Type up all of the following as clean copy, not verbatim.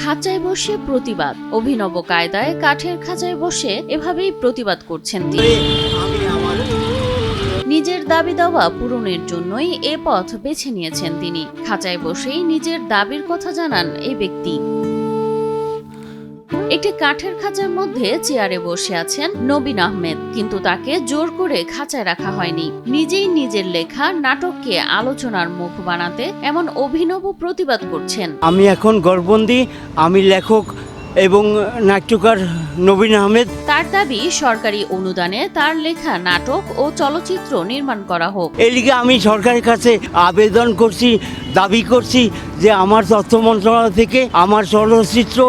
খাঁচায় বসে প্রতিবাদ। অভিনব কায়দায় কাঠের খাঁচায় বসে এভাবেই প্রতিবাদ করছেন তিনি। নিজের দাবি দাওয়া পূরণের জন্যই এ পথ বেছে নিয়েছেন তিনি। খাঁচায় বসেই নিজের দাবির কথা জানান এই ব্যক্তি। একটি কাঠের খাঁচার মধ্যে চেয়ারে বসে আছেন নবীন আহমেদ, কিন্তু তাকে জোর করে খাঁচায় রাখা হয়নি। নিজেই নিজের লেখা নাটককে আলোচনার মুখ বানাতে এমন অভিনব প্রতিবাদ করছেন। আমি এখন ঘরবন্দি, আমি লেখক এবং নাট্যকার নবীন আহমেদ। তার দাবি সরকারি অনুদানে তার লেখা নাটক ও চলচ্চিত্র নির্মাণ করা হোক। এই লিগে আমি সরকারের কাছে আবেদন করছি, দাবি করছি যে আমার তথ্য মন্ত্রণালয় থেকে আমার চলচ্চিত্র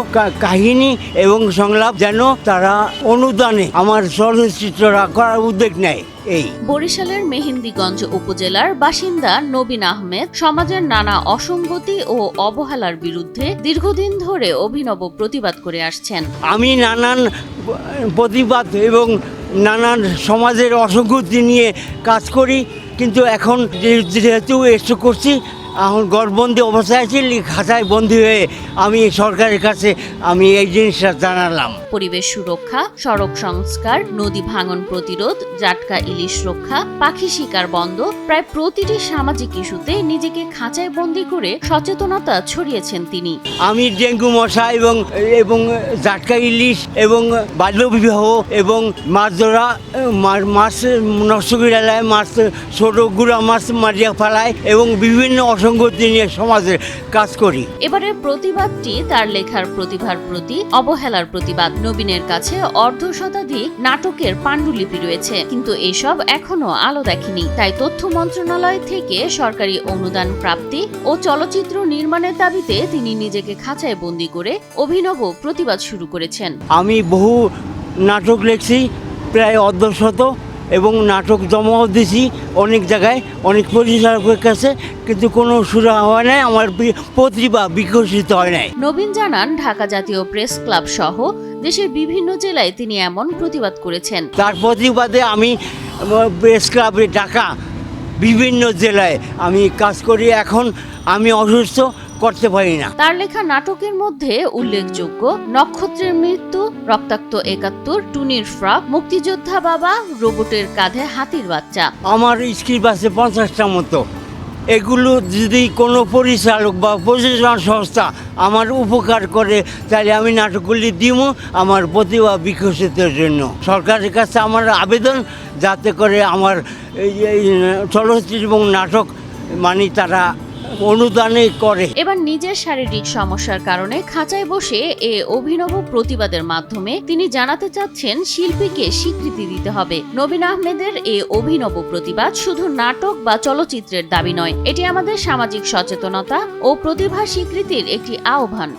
কাহিনী এবং সংলাপ যেন তারা অনুদানে আমার চলচ্চিত্র করার উদ্যোগ নেয়। বরিশালের মেহেন্দিগঞ্জ উপজেলার বাসিন্দা নবীন আহমেদ সমাজের নানা অসঙ্গতি ও অবহেলার বিরুদ্ধে দীর্ঘদিন ধরে অভিনব প্রতিবাদ করে আসছেন। আমি নানান প্রতিবাদ এবং নানান সমাজের অসঙ্গতি নিয়ে কাজ করি, কিন্তু এখন যেহেতু এসে করছি, এখন ঘরবন্দি অবস্থায় আছি, খাঁচায় বন্দী হয়ে আমি সরকারের কাছে আমি এই জিনিসটা জানালাম। পরিবেশ সুরক্ষা, সড়ক সংস্কার, নদী ভাঙন প্রতিরোধ, জাটকা ইলিশ রক্ষা, পাখি শিকার বন্ধ, প্রায় প্রতিটি সামাজিক ইস্যুতে নিজেকে খাঁচায় বন্দী করে সচেতনতা ছড়িয়েছেন তিনি। আমি ডেঙ্গু মশা এবং জাটকা ইলিশ এবং বাল্যবিবাহ এবং মাছ ধরা, মাছ নষ্ট করে দেয়, মাছ ছোট গুড়া মাছ মারিয়া ফেলায় এবং বিভিন্ন অসঙ্গতি নিয়ে সমাজের কাজ করি। এবারের প্রতিবাদটি তার লেখার প্রতিভার প্রতি অবহেলার প্রতিবাদ। নবীনের কাছে অর্ধ শতাধিক নাটকের পাণ্ডুলিপি রয়েছে, কিন্তু এসব এখনো আলো দেখেনি। তাই তথ্য মন্ত্রণালয় থেকে সরকারি অনুদান প্রাপ্তি ও চলচ্চিত্র নির্মাণের দাবিতে তিনি নিজেকে খাঁচায় বন্দী করে অভিনব প্রতিবাদ শুরু করেছেন। আমি বহু নাটক লিখছি, প্রায় অর্ধশত, এবং নাটক জমাও দিছি অনেক জায়গায়, অনেক পরিচালকের কাছে, কিন্তু কোনো সুরা হয় নাই, আমার প্রতিভা বিকশিত হয় নাই। নবীন জানান ঢাকা জাতীয় প্রেস ক্লাব সহ দেশের বিভিন্ন জেলায় তিনি এমন প্রতিবাদ করেছেন। তার প্রতিবাদে আমি প্রেস ক্লাবে ঢাকা বিভিন্ন জেলায় আমি কাজ করি। এখন আমি অসুস্থ, করতে পারি না। তার লেখা নাটকের মধ্যে উল্লেখযোগ্য নক্ষত্রের মৃত্যু, রক্তাক্ত ৭১, টুনির ফ্রক, মুক্তিযোদ্ধা বাবা, রোবটের কাঁধে হাতির বাচ্চা। আমার স্ক্রিপ্ট আছে 50টা মতো। এগুলো যদি কোনো পরিচালক বা প্রযোজনা সংস্থা আমার উপকার করে, তাহলে আমি নাটকগুলি দিব আমার প্রতিভা বিকশিতের জন্য। সরকারের কাছে আমার আবেদন, যাতে করে আমার এই চলচ্চিত্র এবং নাটক তারা অনুদানে করে। এবার নিজের শারীরিক সমস্যার কারণে খাঁচায় বসে এ অভিনব প্রতিবাদের মাধ্যমে তিনি জানাতে চাচ্ছেন শিল্পীকে স্বীকৃতি দিতে হবে। নবীন আহমেদের এ অভিনব প্রতিবাদ শুধু নাটক বা চলচ্চিত্রের দাবি নয়, এটি আমাদের সামাজিক সচেতনতা ও প্রতিভা স্বীকৃতির একটি আহ্বান।